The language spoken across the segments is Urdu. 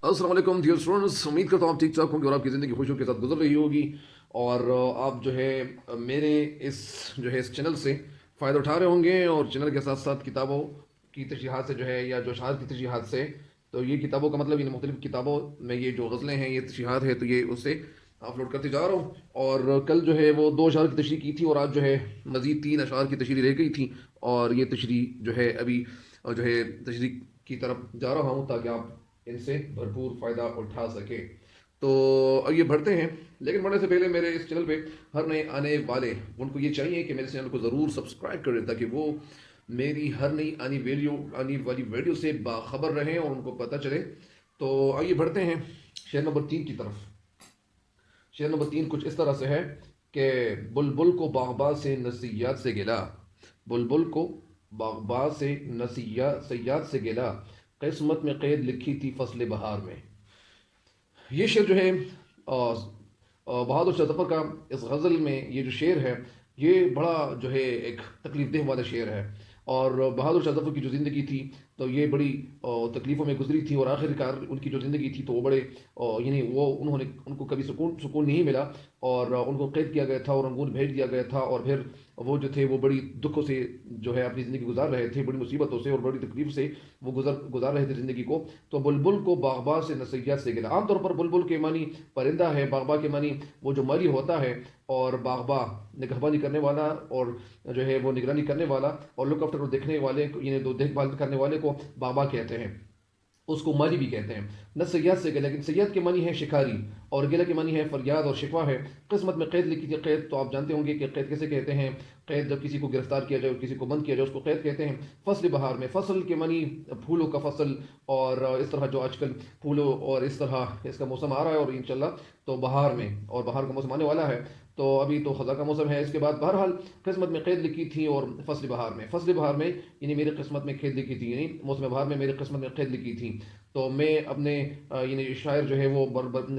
السلام علیکم ڈیئر اسٹوڈنٹس، امید کرتا ہوں آپ ٹھیک ٹھاک ہوں گے اور آپ کی زندگی خوشیوں کے ساتھ گزر رہی ہوگی، اور آپ جو ہے میرے اس چینل سے فائدہ اٹھا رہے ہوں گے، اور چینل کے ساتھ ساتھ کتابوں کی تشریحات سے جو ہے یا جو اشعار کی تشریحات سے، تو یہ کتابوں کا مطلب ان مختلف کتابوں میں یہ جو غزلیں ہیں یہ تشریحات ہے، تو یہ اس سے اپلوڈ کرتے جا رہا ہوں۔ اور کل جو ہے وہ 2 اشعار کی تشریح کی تھی، اور آج جو ہے مزید 3 اشعار کی تشریح رہ گئی تھی، اور یہ تشریح جو ہے ابھی جو ہے تشریح کی طرف جا رہا ہوں تاکہ آپ ان سے بھرپور فائدہ اٹھا سکیں۔ تو یہ بڑھتے ہیں، لیکن بڑھنے سے پہلے میرے اس چینل پہ ہر نئے آنے والے ان کو یہ چاہیے کہ میرے چینل کو ضرور سبسکرائب کریں تاکہ وہ میری ہر نئی آنے والی ویڈیو سے باخبر رہیں اور ان کو پتہ چلے۔ تو آئیے بڑھتے ہیں شعر نمبر 3 کی طرف۔ شعر نمبر 3 کچھ اس طرح سے ہے کہ بلبل کو باغباں سے نصیحت سے گلا، بلبل کو باغباں سے نصیحت سے گلا، قسمت میں قید لکھی تھی فصل بہار میں۔ یہ شعر جو ہے بہادر شاہ ظفر کا اس غزل میں یہ جو شعر ہے یہ بڑا جو ہے ایک تکلیف دہ والا شعر ہے، اور بہادر شاہ ظفر کی جو زندگی تھی تو یہ بڑی تکلیفوں میں گزری تھی، اور آخر کار ان کی جو زندگی تھی تو وہ بڑے یعنی ان کو کبھی سکون نہیں ملا، اور ان کو قید کیا گیا تھا اور رنگون بھیج دیا گیا تھا، اور پھر وہ جو تھے وہ بڑی دکھوں سے جو ہے اپنی زندگی گزار رہے تھے، بڑی مصیبتوں سے اور بڑی تکلیف سے وہ گزار رہے تھے زندگی کو۔ تو بلبل کو باغباں سے نصیحت سے گلا، عام طور پر بلبل کے معنی پرندہ ہے، باغباں کے معنی وہ جو مالی ہوتا ہے، اور باغباں نگہبانی کرنے والا، اور جو ہے وہ نگرانی کرنے والا اور لک آفٹر دیکھنے والے یعنی دیکھ بھال کرنے والے کو باغباں کہتے ہیں، اس کو مالی بھی کہتے ہیں۔ نہ سیاد سے گلا، لیکن سیاد کے معنی ہے شکاری، اور گلا کے معنی ہے فریاد اور شکوہ ہے۔ قسمت میں قید لکھی تھی، قید تو آپ جانتے ہوں گے کہ قید کیسے کہتے ہیں، قید جب کسی کو گرفتار کیا جائے اور کسی کو بند کیا جائے اس کو قید کہتے ہیں۔ فصل بہار میں، فصل کے معنی پھولوں کا فصل، اور اس طرح جو آج کل پھولوں اور اس طرح اس کا موسم آ رہا ہے، اور انشاءاللہ تو بہار میں، اور بہار کا موسم آنے والا ہے، تو ابھی تو خزاں کا موسم ہے اس کے بعد۔ بہرحال قسمت میں قید لکھی تھی، اور فصل بہار میں، فصل بہار میں یعنی میری قسمت میں قید لکھی تھی، یعنی موسم بہار میں میری قسمت میں قید لکھی تھی، تو میں اپنے یعنی شاعر جو ہے وہ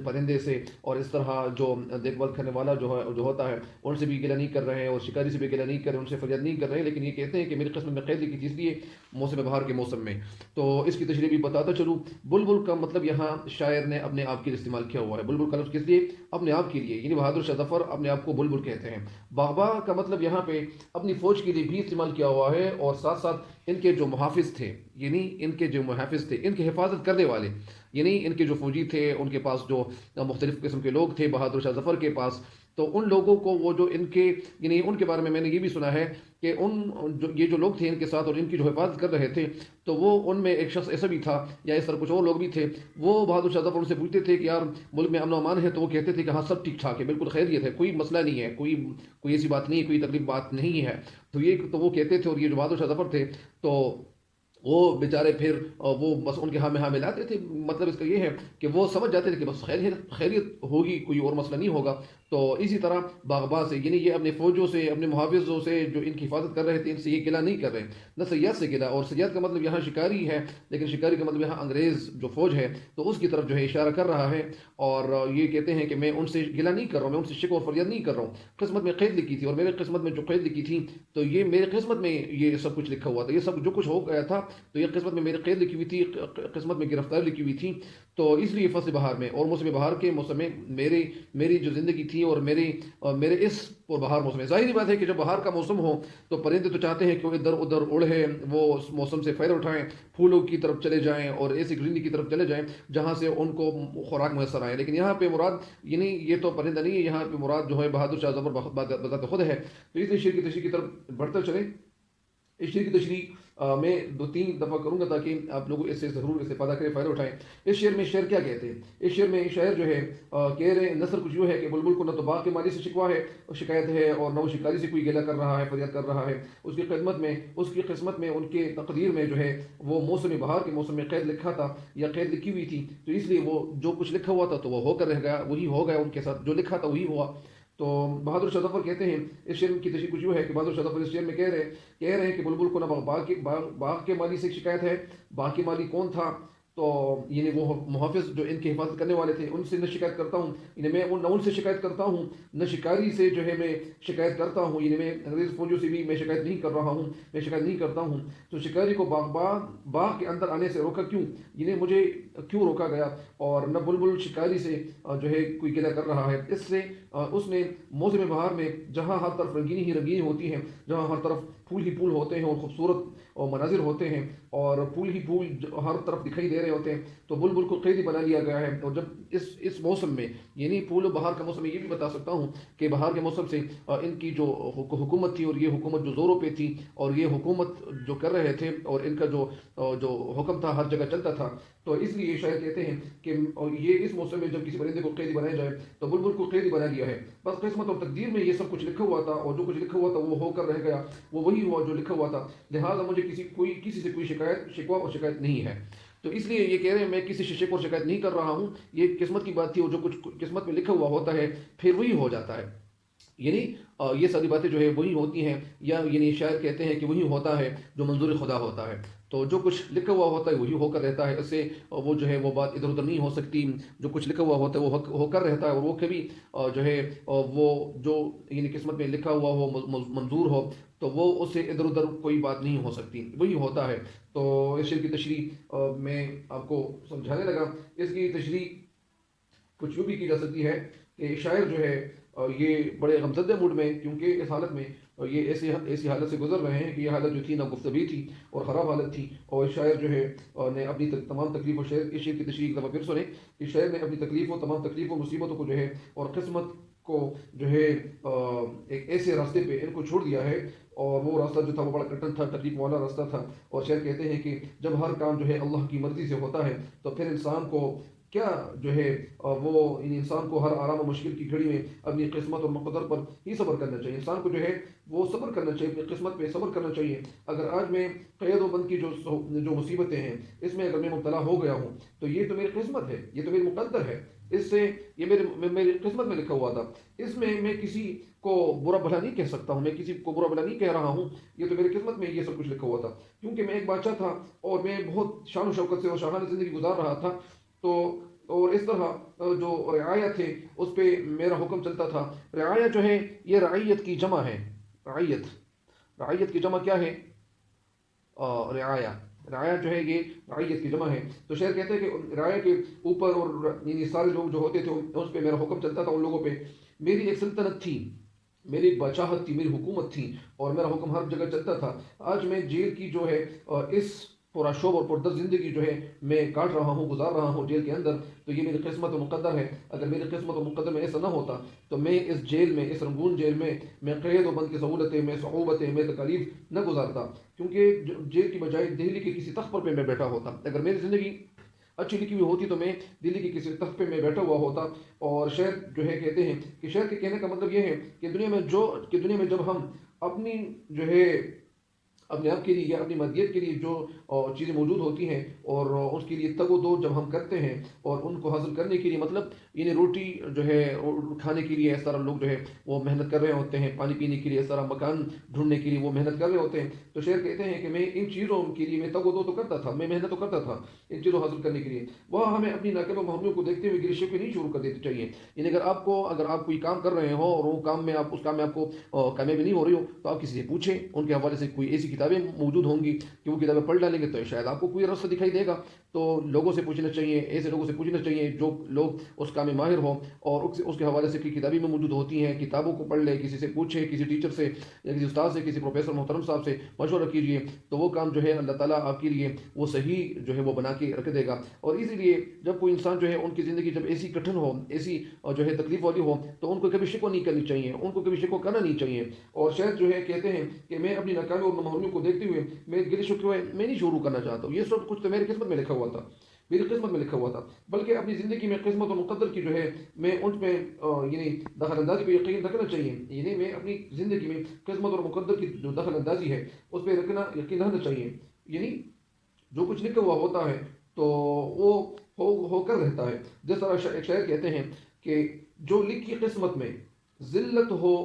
پرندے سے اور اس طرح جو دیکھ بھال کرنے والا جو ہوتا ہے ان سے بھی گلہ نہیں کر رہے ہیں، اور شکاری سے بھی گلہ نہیں کر رہے ہیں، ان سے فریاد نہیں کر رہے ہیں، لیکن یہ کہتے ہیں کہ میری قسمت میں قید لکھی تھی اس لیے موسم بہار کے موسم میں۔ تو اس کی تشریح بھی بتاتا چلوں۔ بلبل کا مطلب یہاں شاعر نے اپنے آپ کے لیے استعمال کیا ہوا ہے، بلبل کا لفظ کس لیے؟ اپنے آپ کے لیے، یعنی بہادر شاہ ظفر اپنے آپ کو بلبل کہتے ہیں۔ باغباں کا مطلب یہاں پہ اپنی فوج کے لیے بھی استعمال کیا ہوا ہے، اور ساتھ ساتھ ان کے جو محافظ تھے، یعنی ان کے جو محافظ تھے، ان کی حفاظت کرنے والے، یعنی ان کے جو فوجی تھے ان کے پاس جو مختلف قسم کے لوگ تھے بہادر شاہ ظفر کے پاس، تو ان لوگوں کو وہ جو ان کے یعنی ان کے بارے میں نے یہ بھی سنا ہے کہ یہ جو لوگ تھے ان کے ساتھ اور ان کی جو حفاظت کر رہے تھے، تو وہ ان میں ایک شخص ایسا بھی تھا یا اس طرح کچھ اور لوگ بھی تھے، وہ بہادر شاہ ظفر ان سے پوچھتے تھے کہ یار ملک میں امن و امان ہے، تو وہ کہتے تھے کہ ہاں سب ٹھیک ٹھاک ہے، بالکل خیریت ہے، کوئی مسئلہ نہیں ہے، کوئی ایسی بات نہیں ہے، کوئی تکلیف بات نہیں ہے، تو وہ کہتے تھے، اور یہ جو بہادر شاہ ظفر تھے تو وہ بیچارے پھر وہ بس ان کے ہاں میں ہاں ملاتے تھے، مطلب اس کا یہ ہے کہ وہ سمجھ جاتے تھے کہ بس خیریت ہوگی، کوئی اور مسئلہ نہیں ہوگا۔ تو اسی طرح باغباں سے یعنی یہ اپنے فوجوں سے، اپنے محافظوں سے جو ان کی حفاظت کر رہے تھے، ان سے یہ گلا نہیں کر رہے، نہ سیاد سے گلا، اور سیاد کا مطلب یہاں شکاری ہے، لیکن شکاری کا مطلب یہاں انگریز جو فوج ہے تو اس کی طرف جو ہے اشارہ کر رہا ہے، اور یہ کہتے ہیں کہ میں ان سے گلا نہیں کر رہا ہوں، میں ان سے شکوہ اور فریاد نہیں کر رہا ہوں، قسمت میں قید لکھی تھی، اور میرے قسمت میں جو قید لکھی تھی تو یہ میرے قسمت میں یہ سب کچھ لکھا ہوا تھا، یہ سب جو کچھ ہو گیا تھا تو یہ قسمت میں میری قید لکھی ہوئی تھی، قسمت میں گرفتاری لکھی ہوئی تھی، تو اس لیے فصل بہار میں اور موسم بہار کے موسم میں میری جو زندگی تھی، اور میرے اس اور بہار موسم میں ظاہری بات ہے کہ جب بہار کا موسم ہو تو پرندے تو چاہتے ہیں کہ وہ ادھر ادھر اڑے، وہ اس موسم سے فائدہ اٹھائیں، پھولوں کی طرف چلے جائیں اور ایسی گرینری کی طرف چلے جائیں جہاں سے ان کو خوراک میسر آئے، لیکن یہاں پہ مراد یعنی یہ تو پرندہ نہیں ہے، یہاں پہ مراد جو ہے بہادر شاہ ظفر بذات خود ہے۔ تو اس لیے شعر کی تشریح کی طرف بڑھتے چلیں۔ اس شعر کی تشریح میں 2-3 دفعہ کروں گا تاکہ آپ لوگ اس سے ضرور استفادہ کریں، فائدہ اٹھائیں۔ اس شعر میں شعر کیا کہتے ہیں؟ اس شعر میں شاعر جو ہے کہہ رہے ہیں، نثر کچھ یوں ہے کہ بلبل کو نہ تو باغ کے مالی سے شکوہ ہے اور شکایت ہے، اور نہ وہ شکاری سے کوئی گلہ کر رہا ہے، فریاد کر رہا ہے، اس کی قسمت میں ان کے تقدیر میں جو ہے وہ موسم بہار کے موسم میں قید لکھا تھا یا قید لکھی ہوئی تھی، تو اس لیے وہ جو کچھ لکھا ہوا تھا تو وہ ہو کر رہ گیا، وہی ہو گیا ان کے ساتھ، جو لکھا تھا وہی ہوا۔ تو بہادر شاہ ظفر کہتے ہیں، اس شعر کی تشریح کچھ یوں ہے کہ بہادر شاہ ظفر اس شعر میں کہہ رہے ہیں کہ بلبل کو نہ باغ کے مالی سے شکایت ہے، باغ کے مالی کون تھا؟ تو یعنی وہ محافظ جو ان کی حفاظت کرنے والے تھے، ان سے نہ شکایت کرتا ہوں، یعنی میں نہ ان سے شکایت کرتا ہوں، نہ شکاری سے جو ہے میں شکایت کرتا ہوں، یعنی میں انگریز فوجوں سے بھی میں شکایت نہیں کر رہا ہوں، میں شکایت نہیں کرتا ہوں، تو شکاری کو باغ کے اندر آنے سے روکا کیوں؟ یعنی کیوں روکا گیا، اور نہ بلبل شکاری سے جو ہے کوئی گلہ کر رہا ہے۔ اس سے اس نے موسم بہار میں جہاں ہر طرف رنگینی ہی رنگینی ہوتی ہے، جہاں ہر طرف پھول ہی پھول ہوتے ہیں اور خوبصورت اور مناظر ہوتے ہیں اور پھول ہی پھول ہر طرف دکھائی دے رہے ہوتے ہیں، تو بلبل کو قیدی بنا لیا گیا ہے۔ اور جب اس موسم میں، یعنی پھول و بہار کا موسم میں، یہ بھی بتا سکتا ہوں کہ بہار کے موسم سے ان کی جو حکومت تھی، اور یہ حکومت جو زوروں پہ تھی، اور یہ حکومت جو کر رہے تھے، اور ان کا جو حکم تھا ہر جگہ چلتا تھا، تو اس لیے یہ شاعر کہتے ہیں کہ یہ اس موسم میں جب کسی پرندے کو قیدی بنایا جائے تو بلبل کو قیدی بنا لیا ہے۔ بس قسمت اور تقدیر میں یہ سب کچھ لکھا ہوا تھا، اور جو کچھ لکھا ہوا تھا وہ ہو کر رہ گیا، وہ وہی ہوا جو لکھا ہوا تھا، لہٰذا مجھے کسی سے کوئی شکوہ اور شکایت نہیں ہے۔ تو اس لیے یہ کہہ رہے ہیں میں کسی سے شکوہ اور شکایت نہیں کر رہا ہوں، یہ قسمت کی بات تھی، اور جو کچھ قسمت میں لکھا ہوا ہوتا ہے پھر وہی ہو جاتا ہے، یعنی یہ ساری باتیں جو ہے وہی ہوتی ہیں، یا یعنی شاعر کہتے ہیں کہ وہی ہوتا ہے جو منظور خدا ہوتا ہے۔ تو جو کچھ لکھا ہوا ہوتا ہے وہی ہو کر رہتا ہے، اس سے وہ جو ہے وہ بات ادھر ادھر نہیں ہو سکتی۔ جو کچھ لکھا ہوا ہوتا ہے وہ ہو کر رہتا ہے، اور وہ کبھی جو ہے وہ جو یعنی قسمت میں لکھا ہوا ہو، منظور ہو، تو وہ اس سے ادھر ادھر کوئی بات نہیں ہو سکتی، وہی ہوتا ہے۔ تو اس شعر کی تشریح میں آپ کو سمجھانے لگا۔ اس کی تشریح کچھ یوں بھی کی جا سکتی ہے کہ شاعر جو ہے یہ بڑے غمزدہ موڈ میں، کیونکہ اس حالت میں یہ ایسی حالت سے گزر رہے ہیں کہ یہ حالت جو تھی نا گفتگی تھی اور خراب حالت تھی، اور شاعر جو ہے نے اپنی تمام تکلیف و اس شعر کی تشریح ایک دفعہ پھر سنیں کہ شاعر نے اپنی تمام تکلیف و مصیبتوں کو جو ہے اور قسمت کو جو ہے ایک ایسے راستے پہ ان کو چھوڑ دیا ہے، اور وہ راستہ جو تھا وہ بڑا کٹن تھا، تکلیف والا راستہ تھا۔ اور شاعر کہتے ہیں کہ جب ہر کام جو ہے اللہ کی مرضی سے ہوتا ہے تو پھر انسان کو کیا جو ہے وہ انسان کو ہر آرام و مشکل کی گھڑی میں اپنی قسمت اور مقدر پر ہی صبر کرنا چاہیے۔ انسان کو جو ہے وہ صبر کرنا چاہیے، اپنی قسمت پہ صبر کرنا چاہیے۔ اگر آج میں قید و بند کی جو مصیبتیں ہیں اس میں اگر میں مبتلا ہو گیا ہوں تو یہ تو میری قسمت ہے، یہ تو میری مقدر ہے، اس سے یہ میری قسمت میں لکھا ہوا تھا، اس میں کسی کو برا بھلا نہیں کہہ سکتا ہوں، میں کسی کو برا بھلا نہیں کہہ رہا ہوں، یہ تو میری قسمت میں یہ سب کچھ لکھا ہوا تھا، کیونکہ میں ایک بادشاہ تھا اور میں بہت شان و شوکت سے اور شاہانہ زندگی گزار رہا تھا، تو اور اس طرح جو رعایا تھے اس پہ میرا حکم چلتا تھا۔ رعایا جو ہے یہ رعیت کی جمع ہے، رعیت کی جمع کیا ہے؟ رعایا، رعایا جو ہے یہ رعیت کی جمع ہے۔ تو شعر کہتے ہیں کہ رعایا کے اوپر اور یعنی سارے لوگ جو ہوتے تھے اس پہ میرا حکم چلتا تھا، ان لوگوں پہ میری ایک سلطنت تھی، میری ایک بادشاہت تھی، میری حکومت تھی، اور میرا حکم ہر جگہ چلتا تھا۔ آج میں جیل کی جو ہے اس پورا شوب اور پردر زندگی جو ہے میں کاٹ رہا ہوں، گزار رہا ہوں جیل کے اندر، تو یہ میری قسمت و مقدر ہے۔ اگر میری قسمت و مقدر میں ایسا نہ ہوتا تو میں اس جیل میں، اس رنگون جیل میں قید و بند کی سہولتیں، میں صعوبتیں، میں تکالیف نہ گزارتا، کیونکہ جیل کی بجائے دہلی کے کسی تخت پر میں بیٹھا ہوتا۔ اگر میری زندگی اچھی لکھی ہوئی ہوتی تو میں دلی کے کسی تخت پہ میں بیٹھا ہوا ہوتا۔ اور شعر جو ہے کہتے ہیں کہ شعر کے کہنے کا مطلب یہ ہے کہ دنیا میں جب ہم اپنی جو ہے اپنے آپ کے لیے یا اپنی مادیت کے لیے جو چیزیں موجود ہوتی ہیں اور اس کے لیے تگ و دو جب ہم کرتے ہیں اور ان کو حاصل کرنے کے لیے، مطلب یعنی روٹی جو ہے کھانے کے لیے اس طرح لوگ جو ہے وہ محنت کر رہے ہوتے ہیں، پانی پینے کے لیے اس طرح مکان ڈھونڈنے کے لیے وہ محنت کر رہے ہوتے ہیں، تو شعر کہتے ہیں کہ میں ان چیزوں کے لیے میں تگ و دو تو کرتا تھا، میں محنت تو کرتا تھا ان چیزوں حاصل کرنے کے لیے۔ وہ ہمیں اپنی ناکامہ محرومیوں کو دیکھتے ہوئے گریشے کو نہیں شروع کر دیتے چاہیے، یعنی اگر آپ کوئی کام کر رہے ہو اور وہ کام میں اس کام میں آپ کو کامیابی نہیں ہو رہی ہو تو آپ کسی سے پوچھیں، ان کے حوالے سے کوئی ایسی کتابیں موجود ہوں گی کہ وہ کتابیں پڑھ ڈالیں گے تو شاید آپ کو کوئی راستہ دکھائی دے گا۔ تو لوگوں سے پوچھنا چاہیے، ایسے لوگوں سے پوچھنا چاہیے جو لوگ اس کام میں ماہر ہوں، اور اس کے حوالے سے کتابیں میں موجود ہوتی ہیں، کتابوں کو پڑھ لیں، کسی سے پوچھیں، کسی ٹیچر سے یا کسی استاد سے، کسی پروفیسر محترم صاحب سے مشورہ کیجیے، تو وہ کام جو ہے اللہ تعالیٰ آپ کے لیے وہ صحیح جو ہے وہ بنا کے رکھ دے گا۔ اور اسی لیے جب کوئی انسان جو ہے ان کی زندگی جب ایسی کٹھن ہو، ایسی جو ہے تکلیف والی ہو، تو ان کو کبھی شکوہ نہیں کرنی چاہیے، ان کو کبھی شکوہ کرنا نہیں چاہیے۔ اور شاید جو ہے کہتے ہیں کہ میں اپنی ناکامی اور محرومیوں کو دیکھتے ہوئے میں گلے شکوے میں نہیں شروع کرنا چاہتا ہوں، یہ سب کچھ تو میری قسمت میں لکھا ہوا تھا، میری قسمت میں لکھا ہوا تھا، بلکہ اپنی زندگی میں قسمت اور مقدر کی جو ہے میں ان میں یعنی دخل اندازی پہ یقین رکھنا چاہیے، یعنی میں اپنی زندگی میں قسمت اور مقدر کی جو دخل اندازی ہے اس پہ یقین رکھنا چاہیے، یعنی جو کچھ لکھا ہوا ہوتا ہے تو وہ ہو کر رہتا ہے۔ جس طرح ایک شاعر کہتے ہیں کہ جو لکھی قسمت میں ذلت ہو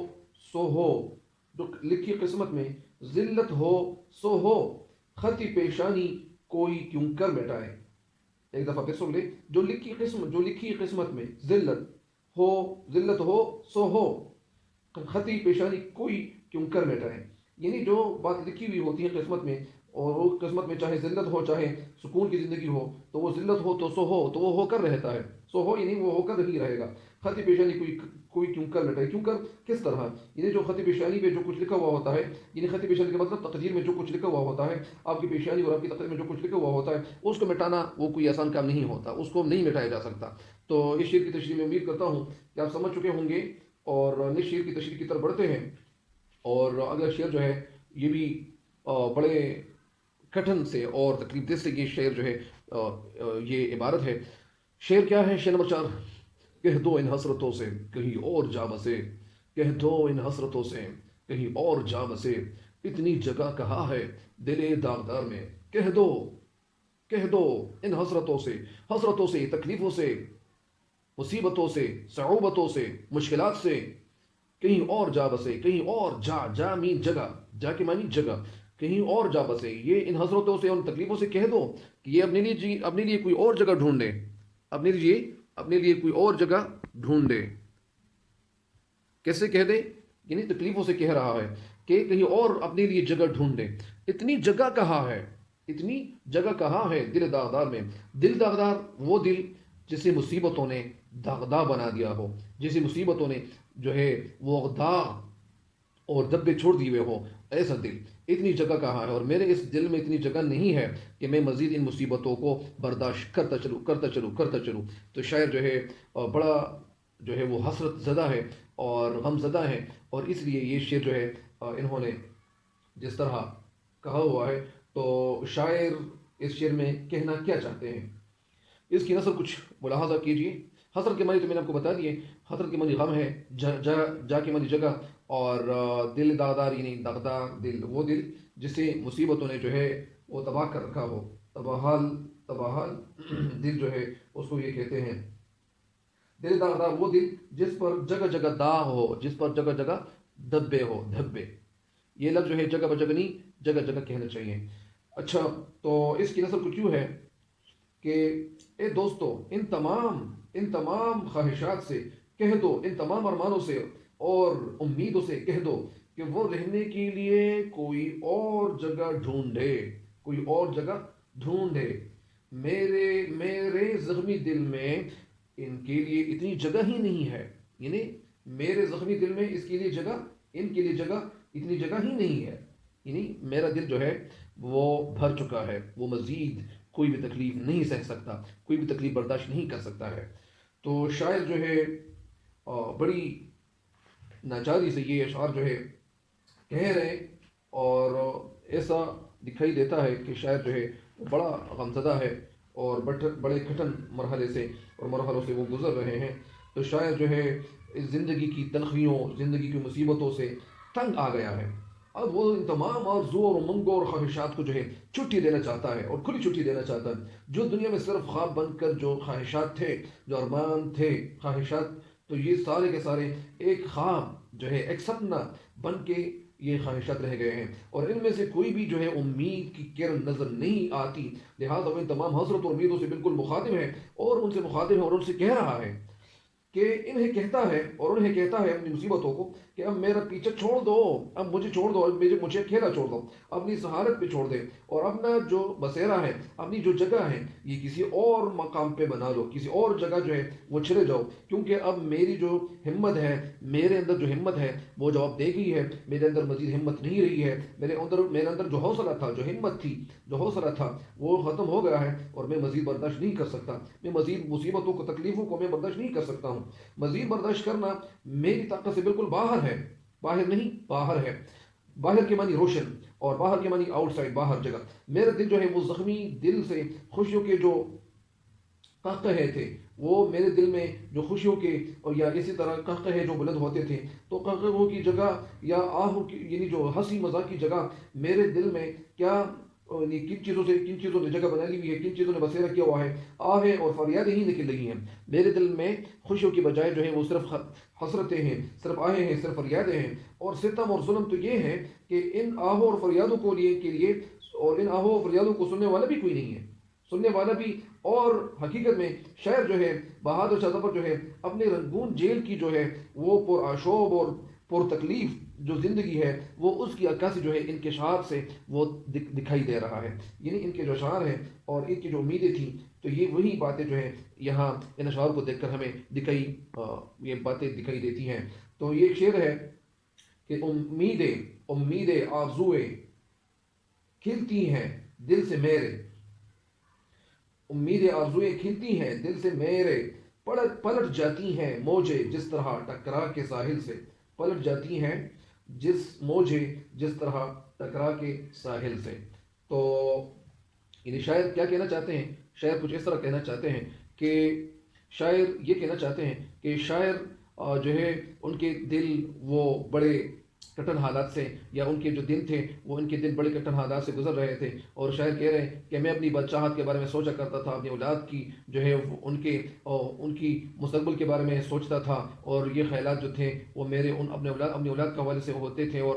سو ہو، جو لکھی قسمت میں ذلت ہو سو ہو، خطی پیشانی کوئی کیوں کر بیٹھائے۔ ایک دفعہ پھر سن لے، جو لکھی قسمت میں ذلت ہو سو ہو، خطی پیشانی کوئی کیوں کر بیٹھائے، یعنی جو بات لکھی ہوئی ہوتی ہے قسمت میں اور وہ قسمت میں چاہے ذلت ہو چاہے سکون کی زندگی ہو، تو وہ ذلت ہو تو سو ہو، تو وہ ہو کر رہتا ہے، سو ہو ہی نہیں، وہ ہو کر ہی رہے گا۔ خط پیشانی کوئی کیوں کر لٹے، کیوں کر کس طرح، یعنی جو خط پیشانی پہ جو کچھ لکھا ہوا ہوتا ہے، یعنی خط پیشانی کا مطلب تقدیر میں جو کچھ لکھا ہوا ہوتا ہے، آپ کی پیشانی اور آپ کی تقدیر میں جو کچھ لکھا ہوا ہوتا ہے، اس کو مٹانا وہ کوئی آسان کام نہیں ہوتا، اس کو نہیں مٹایا جا سکتا۔ تو اس شعر کی تشریح میں امید کرتا ہوں کہ آپ سمجھ چکے ہوں گے، اور نیکسٹ شعر کی تشریح کی طرف بڑھتے ہیں۔ اور اگلا شعر جو ہے یہ بھی بڑے کٹھن سے اور تکلیف دہ سے یہ شعر جو ہے یہ عبارت ہے۔ شعر کیا ہے؟ شعر نمبر 4: کہہ دو ان حسرتوں سے کہیں اور جا بسے، کہہ دو ان حسرتوں سے کہیں اور جا بسے، اتنی جگہ کہاں ہے دل داغدار میں، کہہ دو ان حسرتوں سے، تکلیفوں سے، مصیبتوں سے، صعوبتوں سے، مشکلات سے، کہیں اور جا بسے، کہیں اور جا مین جگہ، جا کے مانی جگہ، کہیں اور جا بسے، یہ ان حسرتوں سے، ان تکلیفوں سے کہہ دو کہ یہ اپنے لیے کوئی اور جگہ ڈھونڈے، اپنے لیے کوئی اور جگہ ڈھونڈے۔ کیسے کہہ دے؟ یعنی تکلیفوں سے کہہ رہا ہے کہ کہیں اور اپنے لیے جگہ ڈھونڈے، اتنی جگہ کہاں ہے، اتنی جگہ کہاں ہے دل داغدار میں۔ دل داغدار وہ دل جسے مصیبتوں نے داغدار بنا دیا ہو، جسے مصیبتوں نے جو ہے وہ داغ اور دبے چھوڑ دیے ہوئے ہو، ایسا دل، اتنی جگہ کہاں ہے، اور میرے اس دل میں اتنی جگہ نہیں ہے کہ میں مزید ان مصیبتوں کو برداشت کرتا چلوں۔ تو شاعر جو ہے بڑا جو ہے وہ حسرت زدہ ہے اور غم زدہ ہے، اور اس لیے یہ شعر جو ہے انہوں نے جس طرح کہا ہوا ہے، تو شاعر اس شعر میں کہنا کیا چاہتے ہیں، اس کی نثر کچھ ملاحظہ کیجیے۔ حسرت کے معنی تو میں نے آپ کو بتا دیے، حسرت کے معنی غم ہے، جا کے معنی جگہ، اور دل داغدار یعنی داغدار دل، وہ دل جسے مصیبتوں نے جو ہے وہ تباہ کر رکھا ہو، تباہال دل جو ہے اس کو یہ کہتے ہیں۔ دل داغدار وہ دل جس پر جگہ جگہ داغ ہو، جس پر جگہ جگہ دبے ہو، دھبے، یہ لفظ جو ہے جگہ بجگہ نہیں، جگہ جگہ کہنا چاہیے۔ اچھا، تو اس کی نثر کچھ یوں ہے کہ اے دوستو ان تمام خواہشات سے کہہ دو، ان تمام ارمانوں سے اور امیدوں سے کہہ دو کہ وہ رہنے کے لیے کوئی اور جگہ ڈھونڈے، کوئی اور جگہ ڈھونڈے۔ میرے زخمی دل میں ان کے لیے اتنی جگہ ہی نہیں ہے، یعنی میرے زخمی دل میں اس کے لیے جگہ، ان کے لیے جگہ، اتنی جگہ ہی نہیں ہے، یعنی میرا دل جو ہے وہ بھر چکا ہے، وہ مزید کوئی بھی تکلیف نہیں سہ سکتا، کوئی بھی تکلیف برداشت نہیں کر سکتا ہے۔ تو شاعر جو ہے بڑی ناچاری سے یہ اشعار جو ہے کہہ رہے، اور ایسا دکھائی دیتا ہے کہ شاعر جو ہے وہ بڑا غمزدہ ہے اور بڑے کٹھن مرحلے سے اور مرحلوں سے وہ گزر رہے ہیں۔ تو شاعر جو ہے اس زندگی کی تلخیوں، زندگی کی مصیبتوں سے تنگ آ گیا ہے، اب وہ ان تمام آرزو اور امنگوں اور خواہشات کو جو ہے چھٹی دینا چاہتا ہے، اور کھلی چھٹی دینا چاہتا ہے۔ جو دنیا میں صرف خواب بن کر جو خواہشات تھے، جو ارمان تھے، خواہشات، تو یہ سارے کے سارے ایک خواب جو ہے، ایک سپنا بن کے یہ خواہشات رہ گئے ہیں، اور ان میں سے کوئی بھی جو ہے امید کی کرن نظر نہیں آتی، لہٰذا وہ ان تمام حسرت اور امیدوں سے بالکل مخاطب ہے، اور ان سے مخاطب ہے اور ان سے کہہ رہا ہے کہ انہیں کہتا ہے اور انہیں کہتا ہے اپنی مصیبتوں کو کہ اب میرا پیچھے چھوڑ دو، اب مجھے چھوڑ دو، اب مجھے اکیلا چھوڑ دو، اپنی سہارت پہ چھوڑ دے، اور اپنا جو بسیرا ہے، اپنی جو جگہ ہے، یہ کسی اور مقام پہ بنا لو، کسی اور جگہ جو ہے وہ چلے جاؤ، کیونکہ اب میری جو ہمت ہے، میرے اندر جو ہمت ہے وہ جواب دے گئی ہے، میرے اندر مزید ہمت نہیں رہی ہے، میرے اندر جو حوصلہ تھا، جو ہمت تھی، جو حوصلہ تھا، وہ ختم ہو گیا ہے، اور میں مزید برداشت نہیں کر سکتا، میں مزید مصیبتوں کو، تکلیفوں کو میں برداشت نہیں کر سکتا ہوں، مزید برداشت کرنا میری طاقت سے بالکل باہر ہے، باہر نہیں، باہر ہے۔ باہر کے معنی روشن، اور باہر کے معنی آؤٹ سائڈ، باہر جگہ۔ میرا دل جو ہے وہ زخمی دل سے خوشیوں کے جو قہقہے تھے، وہ میرے دل میں جو خوشیوں کے اور یا اسی طرح قہقہے جو بلند ہوتے تھے، تو قہقہوں کی جگہ یا آہوں کی، یعنی جو ہنسی مذاق کی جگہ میرے دل میں کیا، کن چیزوں نے جگہ بنا لی ہوئی ہے، کن چیزوں نے بسیرا کیا ہوا ہے، آہیں اور فریادیں ہی نکل رہی ہیں میرے دل میں، خوشیوں کی بجائے جو ہے وہ صرف حسرتیں ہیں، صرف آہیں ہیں، صرف فریادیں ہیں، اور ستم اور ظلم تو یہ ہے کہ ان آہوں اور فریادوں کو کے لیے، اور ان آہوں اور فریادوں کو سننے والا بھی کوئی نہیں ہے، سننے والا بھی۔ اور حقیقت میں شاعر جو ہے بہادر شاہ ظفر جو ہے اپنے رنگون جیل کی جو ہے وہ پر آشوب اور پرتکلیف جو زندگی ہے وہ اس کی عکاسی جو ہے ان کے اشعار سے وہ دکھائی دے رہا ہے. یعنی ان کے جو اشعار ہیں اور ان کی جو امیدیں تھیں تو یہ وہی باتیں جو ہے یہاں ان اشعار کو دیکھ کر ہمیں یہ باتیں دکھائی دیتی ہیں. تو یہ ایک شعر ہے کہ امیدیں آرزوئیں کھلتی ہیں دل سے میرے، امیدیں آرزوئیں کھلتی ہیں دل سے میرے، پلٹ جاتی ہیں موجیں جس طرح ٹکرا کے ساحل سے، پلٹ جاتی ہیں موجیں جس طرح ٹکرا کے ساحل سے. تو یعنی شاعر کیا کہنا چاہتے ہیں؟ شاعر کچھ اس طرح کہنا چاہتے ہیں کہ شاعر یہ کہنا چاہتے ہیں کہ شاعر جو ہے ان کے دل وہ بڑے کٹن حالات سے، یا ان کے جو دن تھے وہ ان کے دل بڑے کٹن حالات سے گزر رہے تھے. اور شاعر کہہ رہے ہیں کہ میں اپنی بادشاہت کے بارے میں سوچا کرتا تھا، اپنی اولاد کی جو ہے ان کی مستقبل کے بارے میں سوچتا تھا، اور یہ خیالات جو تھے وہ میرے اپنی اولاد کے حوالے سے ہوتے تھے، اور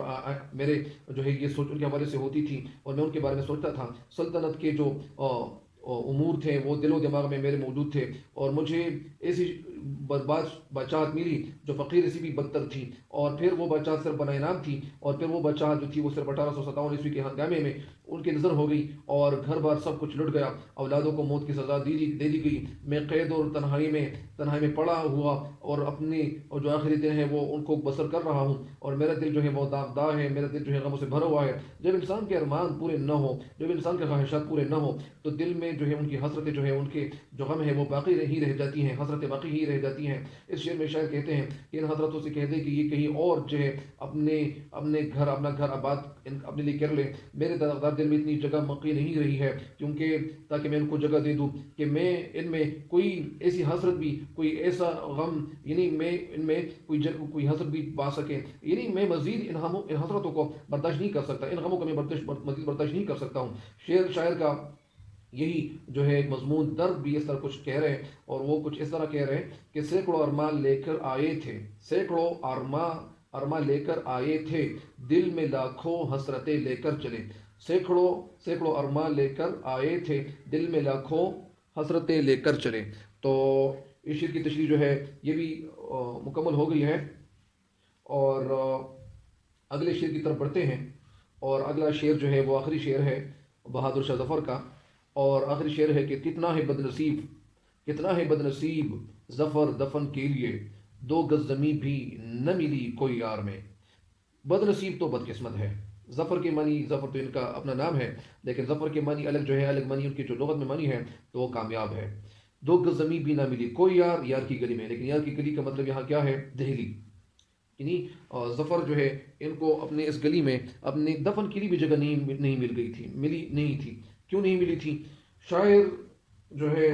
میرے جو ہے یہ سوچ ان کے حوالے سے ہوتی تھی، اور میں ان کے بارے میں سوچتا تھا. سلطنت کے جو امور تھے وہ دل و دماغ میں میرے موجود تھے، اور مجھے ایسی برباد بادشاہت ملی جو فقیر سے بھی بدتر تھی. اور پھر وہ بادشاہت صرف بنا انعام تھی، اور پھر وہ بادشاہت جو تھی وہ صرف 1857 کے ہنگامے میں ان کی نظر ہو گئی، اور گھر بار سب کچھ لٹ گیا، اولادوں کو موت کی سزا دے دی گئی. میں قید اور تنہائی میں پڑا ہوا، اور اپنی جو آخری دن ہے وہ ان کو بسر کر رہا ہوں، اور میرا دل جو ہے وہ داغ ہے، میرا دل جو ہے غموں سے بھرا ہوا ہے. جب انسان کے ارمان پورے نہ ہو، جب انسان کے خواہشات پورے نہ ہو، تو دل میں جو ہے ان کی حسرتیں جو ہے ان کے جو غم ہے وہ باقی ہی رہ جاتی ہیں، حسرتیں باقی ہی رہ جاتی ہیں. اس شعر میں شاعر کہتے ہیں کہ ان حضرتوں سے کہہ دے کہ یہ کہیں اور جو ہے اپنا گھر آباد اپنے لیے کر لے. میرے داغدار دل میں اتنی جگہ باقی نہیں رہی ہے کیونکہ تاکہ میں ان کو جگہ دے دوں کہ میں ان میں کوئی ایسی حسرت بھی، کوئی ایسا غم، یعنی میں ان میں کوئی حسرت بھی پا سکے. یعنی میں مزید ان حسرتوں کو برداشت نہیں کر سکتا، ان غموں کو میں مزید برداشت نہیں کر سکتا ہوں. شاعر کا یہی جو ہے ایک مضمون درد بھی اس طرح کچھ کہہ رہے ہیں، اور وہ کچھ اس طرح کہہ رہے ہیں کہ سینکڑوں ارمان لے کر آئے تھے، سینکڑوں ارمان لے کر آئے تھے، دل میں لاکھوں حسرتیں لے کر چلے. سینکڑوں ارمان لے کر آئے تھے، دل میں لاکھوں حسرتیں لے کر چلے. تو اس شعر کی تشریح جو ہے یہ بھی مکمل ہو گئی ہے، اور اگلے شعر کی طرف بڑھتے ہیں. اور اگلا شعر جو ہے وہ آخری شعر ہے بہادر شاہ ظفر کا، اور آخری شعر ہے کہ کتنا ہے بد نصیب ظفر دفن کے لیے، 2 گز زمیں بھی نہ ملی کوئی یار میں. بد نصیب تو بدقسمت ہے. ظفر کے معنی، ظفر تو ان کا اپنا نام ہے، لیکن ظفر کے معنی الگ جو ہے، الگ معنی ان کی جو لغت میں معنی ہے تو وہ کامیاب ہے. 2 گز زمیں بھی نہ ملی کوئی یار کی گلی میں. لیکن یار کی گلی کا مطلب یہاں کیا ہے؟ دہلی. یعنی ظفر جو ہے ان کو اپنے اس گلی میں اپنے دفن کے لیے بھی جگہ نہیں مل گئی تھی، ملی نہیں تھی. کیوں نہیں ملی تھی؟ شاعر جو ہے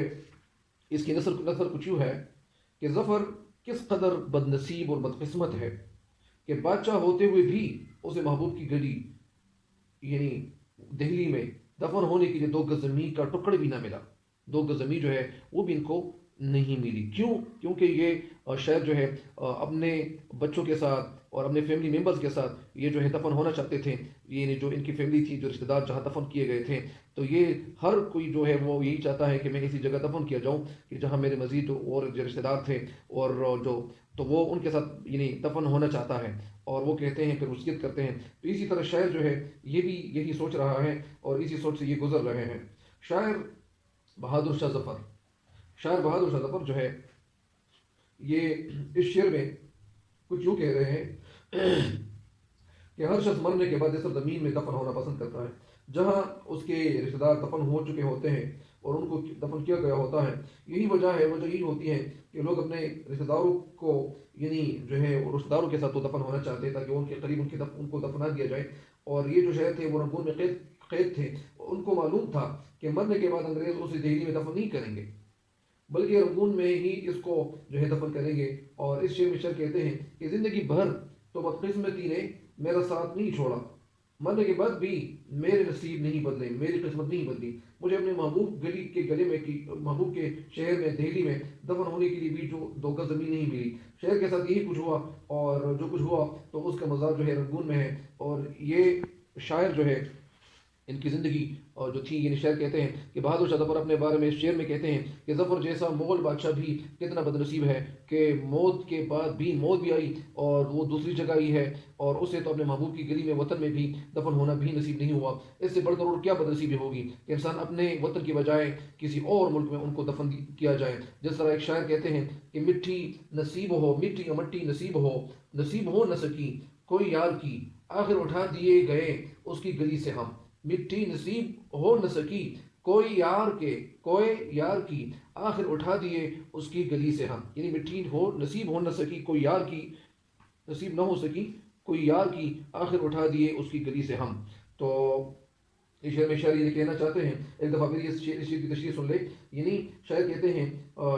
اس کی نثر کچھ یوں ہے کہ ظفر کس قدر بد نصیب اور بدقسمت ہے کہ بادشاہ ہوتے ہوئے بھی اسے محبوب کی گلی یعنی دہلی میں دفن ہونے کے لیے 2 گز زمین کا ٹکڑ بھی نہ ملا. 2 گز زمین جو ہے وہ بھی ان کو نہیں ملی. کیونکہ یہ شاعر جو ہے اپنے بچوں کے ساتھ اور اپنے فیملی ممبرز کے ساتھ یہ جو ہے دفن ہونا چاہتے تھے. یعنی جو ان کی فیملی تھی، جو رشتہ دار جہاں دفن کیے گئے تھے، تو یہ ہر کوئی جو ہے وہ یہی چاہتا ہے کہ میں اسی جگہ دفن کیا جاؤں کہ جہاں میرے مزید اور جو رشتہ دار تھے اور تو وہ ان کے ساتھ یعنی دفن ہونا چاہتا ہے. اور وہ کہتے ہیں، پھر وصیت کرتے ہیں. تو اسی طرح شاعر جو ہے یہ بھی یہی سوچ رہا ہے اور اسی سوچ سے یہ گزر رہے ہیں. شاعر بہادر شاہ ظفر جو ہے یہ اس شعر میں کچھ یوں کہہ رہے ہیں کہ ہر شخص مرنے کے بعد اس زمین میں دفن ہونا پسند کرتا ہے جہاں اس کے رشتہ دار دفن ہو چکے ہوتے ہیں اور ان کو دفن کیا گیا ہوتا ہے. یہی وجہ یہی ہوتی ہے کہ لوگ اپنے رشتہ داروں کو یعنی جو ہے رشتہ داروں کے ساتھ تو دفن ہونا چاہتے ہیں تاکہ ان کے قریب ان کو دفنا دیا جائے. اور یہ جو شہر تھے وہ رنگون میں قید تھے. ان کو معلوم تھا کہ مرنے کے بعد انگریز اسے دہلی میں دفن نہیں کریں گے بلکہ رنگون میں ہی اس کو جو ہے دفن کریں گے. اور اس شعر میں شاعر کہتے ہیں کہ زندگی بھر تو بدقسمتی نے میرا ساتھ نہیں چھوڑا، مرنے کے بعد بھی میرے نصیب نہیں بدلے، میری قسمت نہیں بدلی. مجھے اپنے محبوب گلی کے گلے میں محبوب کے شہر میں دہلی میں دفن ہونے کے لیے بھی جو 2 گز زمین نہیں ملی. شہر کے ساتھ یہی کچھ ہوا، اور جو کچھ ہوا تو اس کا مزار جو ہے رنگون میں ہے. اور یہ شاعر جو ہے ان کی زندگی اور جو تھی، یعنی شاعر کہتے ہیں کہ بہادر شاہ ظفر اپنے بارے میں اس شعر میں کہتے ہیں کہ ظفر جیسا مغل بادشاہ بھی کتنا بد نصیب ہے کہ موت کے بعد بھی موت بھی آئی اور وہ دوسری جگہ آئی ہے، اور اسے تو اپنے محبوب کی گلی میں وطن میں بھی دفن ہونا بھی نصیب نہیں ہوا۔ اس سے بڑھ کر اور کیا بد نصیبی ہوگی کہ انسان اپنے وطن کی بجائے کسی اور ملک میں ان کو دفن کیا جائے۔ جس طرح ایک شاعر کہتے ہیں کہ مٹھی نصیب ہو، مٹی مٹی نصیب ہو نہ سکی کوئی یار کی، آخر اٹھا دیے گئے اس کی گلی سے ہم۔ مٹی نصیب ہو نہ سکی کوئی یار کی، آخر اٹھا دیے اس کی گلی سے ہم، یعنی مٹی نصیب ہو نہ سکی کوئی یار کی، نصیب نہ ہو سکی کوئی یار کی، آخر اٹھا دیے اس کی گلی سے ہم۔ تو اس شعر میں شاعر یہ کہنا چاہتے ہیں، ایک دفعہ پھر اس شعر کی تشریح سن لے، یعنی شاعر کہتے ہیں،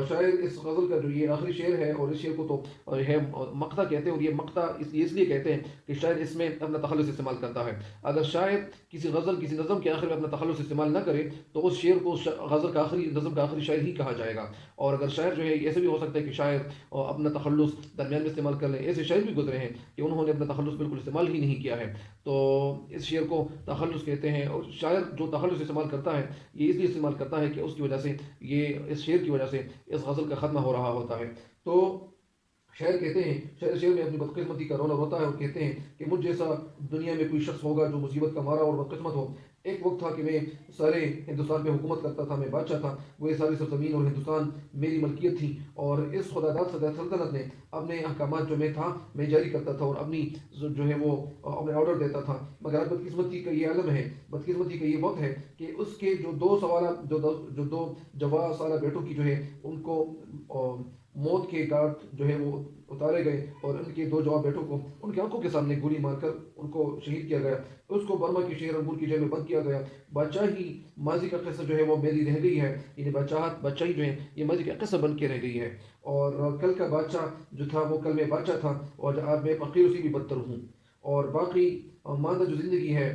شاعر اس غزل کا جو یہ آخری شعر ہے، اور اس شعر کو تو ہے مقطع کہتے ہیں، اور یہ مقطع اس لیے کہتے ہیں کہ شاعر اس میں اپنا تخلص استعمال کرتا ہے۔ اگر شاعر کسی غزل کسی نظم کے آخر میں اپنا تخلص استعمال نہ کرے تو اس شعر کو غزل کا آخری نظم کا آخری شاعر ہی کہا جائے گا۔ اور اگر شاعر جو ہے، ایسے بھی ہو سکتا ہے کہ شاعر اپنا تخلص درمیان میں استعمال کر لیں، ایسے شاعر بھی گزرے ہیں کہ انہوں نے اپنا تخلص بالکل استعمال ہی نہیں کیا ہے، تو اس شعر کو تخلص کہتے ہیں۔ اور شاعر جو تخلص استعمال کرتا ہے یہ اس لیے استعمال کرتا ہے کہ اس کی وجہ سے، یہ اس شعر کی وجہ سے اس غزل کا ختمہ ہو رہا ہوتا ہے۔ تو شاعر کہتے ہیں، شعر میں اپنی بدقسمتی کا رونا روتا ہے اور کہتے ہیں کہ مجھ جیسا دنیا میں کوئی شخص ہوگا جو مصیبت کا مارا اور بدقسمت ہو۔ ایک وقت تھا کہ میں سارے ہندوستان پہ حکومت کرتا تھا، میں بادشاہ تھا، وہ یہ ساری سرزمین اور ہندوستان میری ملکیت تھی، اور اس خدا داد سلطنت نے اپنے احکامات جو میں تھا میں جاری کرتا تھا، اور اپنی جو ہے وہ اپنے آرڈر دیتا تھا۔ مگر آج بدقسمتی کا یہ عالم ہے، بدقسمتی کا یہ وقت ہے کہ اس کے جو دو سوالات، جو دو جوا سالہ بیٹوں کی جو ہے ان کو موت کے گھاٹ جو ہے وہ اتارے گئے، اور ان کے دو جوان بیٹوں کو ان کی آنکھوں کے سامنے گولی مار کر ان کو شہید کیا گیا۔ اس کو برما کی شہر انگور کی جیل میں بند کیا گیا۔ بادشاہی ماضی کا قصہ جو ہے وہ میری رہ گئی ہے، یعنی بادشاہی جو ہے یہ ماضی کا قصہ بن کے رہ گئی ہے، اور کل کا بادشاہ جو تھا وہ کل میں بادشاہ تھا، اور آج میں فقیر سے بھی بدتر ہوں، اور باقی ماندہ جو زندگی ہے،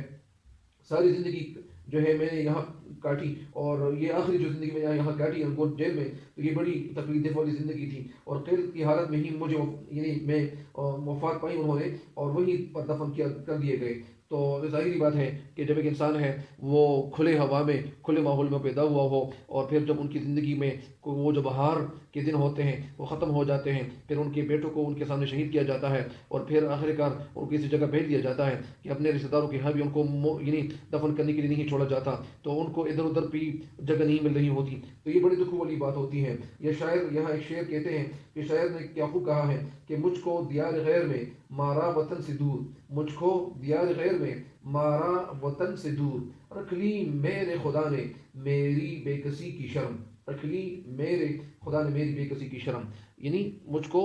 ساری زندگی جو ہے میں نے یہاں کاٹی، اور یہ آخری جو زندگی میں یہاں کاٹی انگور جیل میں، تو یہ بڑی تکلیف والی زندگی تھی، اور قید کی حالت میں ہی مجھے یعنی میں وفات پائی انہوں نے، اور وہیں پر دفن کر دیے گئے۔ تو ظاہری بات ہے کہ جب ایک انسان ہے وہ کھلے ہوا میں، کھلے ماحول میں پیدا ہوا ہو، اور پھر جب ان کی زندگی میں وہ جو بہار کے دن ہوتے ہیں وہ ختم ہو جاتے ہیں، پھر ان کے بیٹوں کو ان کے سامنے شہید کیا جاتا ہے، اور پھر آخر کار ان کو کسی جگہ بھیج دیا جاتا ہے کہ اپنے رشتہ داروں کے یہاں بھی ان کو یعنی دفن کرنے کے لیے نہیں چھوڑا جاتا، تو ان کو ادھر ادھر بھی جگہ نہیں مل رہی ہوتی، تو یہ بڑی دکھ والی بات ہوتی ہے۔ یہ شاعر یہاں ایک شعر کہتے ہیں کہ شاعر نے کیا خوب کہا ہے کہ مجھ کو دیار غیر میں مارا وطن سے دور، مجھ کو دیار غیر میں مارا وطن سے دور، رکھ لی میرے خدا نے میری بے کسی کی شرم، رکھ لی میرے خدا نے میری بے کسی کی شرم، یعنی مجھ کو،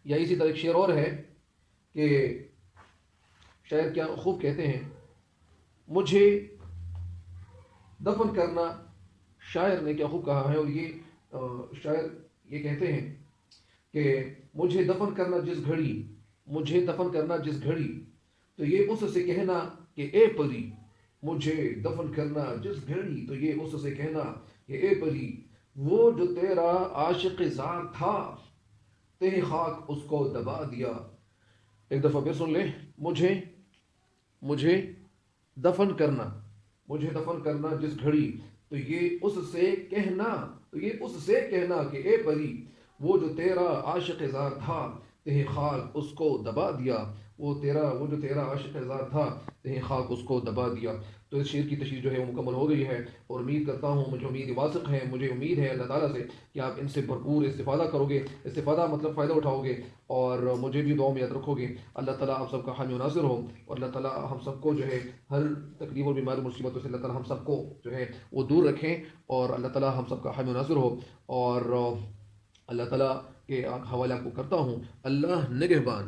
یا اسی طرح ایک شعر اور ہے کہ شاعر کیا خوب کہتے ہیں، مجھے دفن کرنا، شاعر نے کیا خوب کہا ہے، اور یہ شاعر یہ کہتے ہیں کہ مجھے دفن کرنا جس گھڑی، مجھے دفن کرنا جس گھڑی، تو یہ اس سے کہنا کہ اے پری، مجھے دفن کرنا جس گھڑی، تو یہ اس سے کہنا کہ اے پری، وہ جو تیرا عاشق زار تھا، تیرے خاک اس کو دبا دیا۔ ایک دفعہ پھر سن لیں، مجھے دفن کرنا، مجھے دفن کرنا جس گھڑی، تو یہ اس سے کہنا، تو یہ اس سے کہنا کہ اے پری، وہ جو تیرا عاشق زار تھا، تہ خاک اس کو دبا دیا، وہ جو تیرا عاشق زار تھا، تہ خاک اس کو دبا دیا۔ تو اس شعر کی تشریح جو ہے وہ مکمل ہو گئی ہے، اور امید کرتا ہوں، مجھے امید واثق ہے، مجھے امید ہے اللہ تعالیٰ سے کہ آپ ان سے بھرپور استفادہ کرو گے، استفادہ مطلب فائدہ اٹھاؤ گے، اور مجھے بھی دعاؤں میں یاد رکھو گے۔ اللہ تعالیٰ آپ سب کا حامی و ناصر ہو، اور اللہ تعالیٰ ہم سب کو جو ہے ہر تکلیف اور بیماری مصیبتوں سے اللہ تعالیٰ ہم سب کو جو ہے وہ دور رکھیں، اور اللہ تعالیٰ ہم سب کا حامی و ناصر ہو، اور اللہ تعالیٰ کے حوالے آپ کو کرتا ہوں۔ اللہ نگہبان۔